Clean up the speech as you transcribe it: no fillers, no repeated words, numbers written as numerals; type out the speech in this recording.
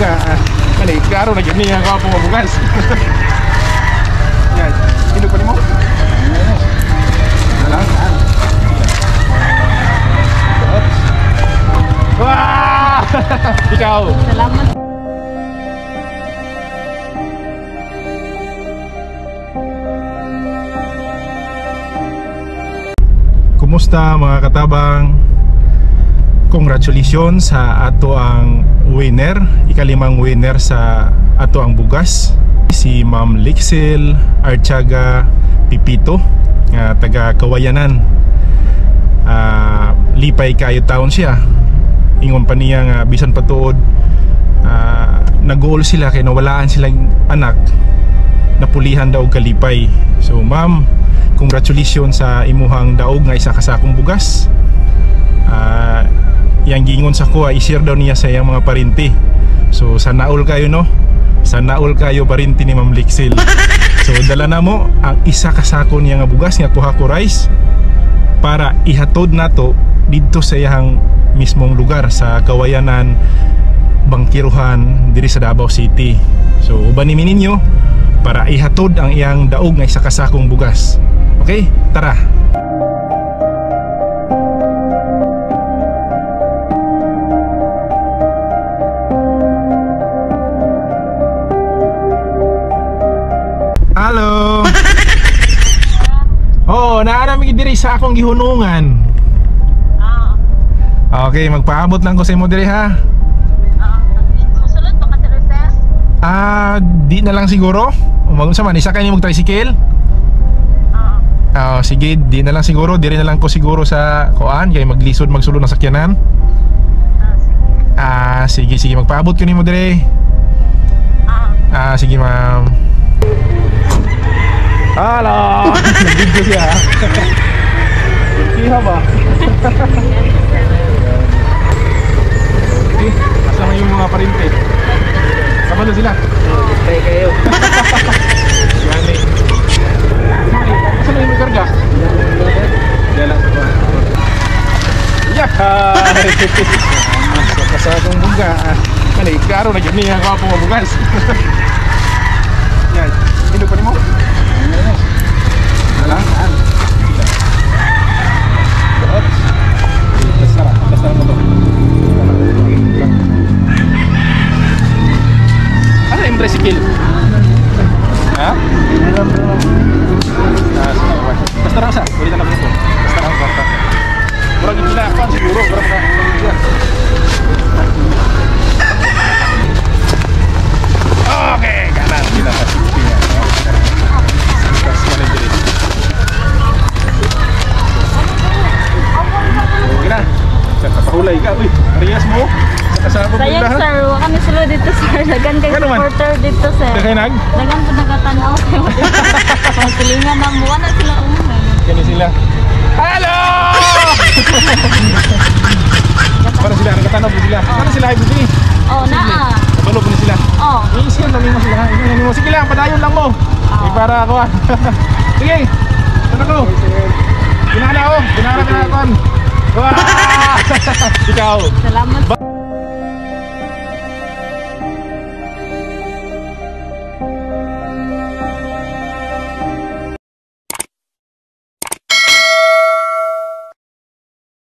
bunga. Kani klaro na gyud niya ako mabugas. Yan, ino pa nimo? Wala. Wah! Ikaw. Salamat. Kumusta mga katabang? Congratulations sa ato ang winner, ikalimang winner sa ato ang bugas, si Ma'am Lixil Archaga Pipito, taga Kawayanan. Lipay kayo taon siya. Ingon pa niya nga bisan patuod nag-goal sila kay nawalaan silang anak, napulihan daw kalipay. So ma'am, congratulations sa imuhang daog nga isa ka sakong bugas. Yang gingon sa kuha, i-share daw niya sa iyang mga parinti. So sana all kayo, no? Sana all kayo parinti ni Ma'am Lixil. So dala na mo ang isa ka sako niya nga bugas nga kuha ko rice para ihatod nato didto sa iyang mismong lugar sa Kawayanan, Bangkiruhan diri sa Davao City. So uban ni ninyo para ihatod ang iyang daog nga isa ka sakong bugas. Okay, tara. Hello. Oh, naarami diri sa akong gihunungan. Okay, magpaabot lang ko sa imo diri ha. Musulod pa ka diri sir? Di na lang siguro. Umagun sa man isa kay nimo tricycle. Sige, di na lang siguro, diri na lang ko siguro sa kuan kay maglisod magsulod ng sakyanan. Sige, magpaabot ko nimo diri. Sige ma'am. Halo. Video siya. Iha ba? Kasama yung mga parinte. Sama na sila. Tayo kayo. Yan eh. Kasama yung may karga? Yan lang. Yahay! Kasakong bunga. Kani, klaro na yun niya ako mabugas. Yan. Ino pa nimo? Wala? Basta mo to. Ano yung tricycle? Ha? Basta lang sa, ulitan na po ito. Basta lang basta. Kurang yung gila, siguro. Kurang ka. Okay, kanan. Gila ka. Okay na. Kapahulay ka. Uy, Arias mo. Sayang sir, wala kami sulod dito sir. Dagan kay supporter dito sir. Dagan po nagatanaw kayo dito. Pagpilingan ng buwan na sila umay. Kani sila. Hello! Para sila, nagkatanaw po sila. Para sila ay buti. Oh, naa. Nabalo po na sila. Oh. I-share lang mo sila. Sige lang, padayon lang mo. Para ako. Sige. Ano ko? Ginala ako. Ginala ka na ako. Ikaw. Salamat.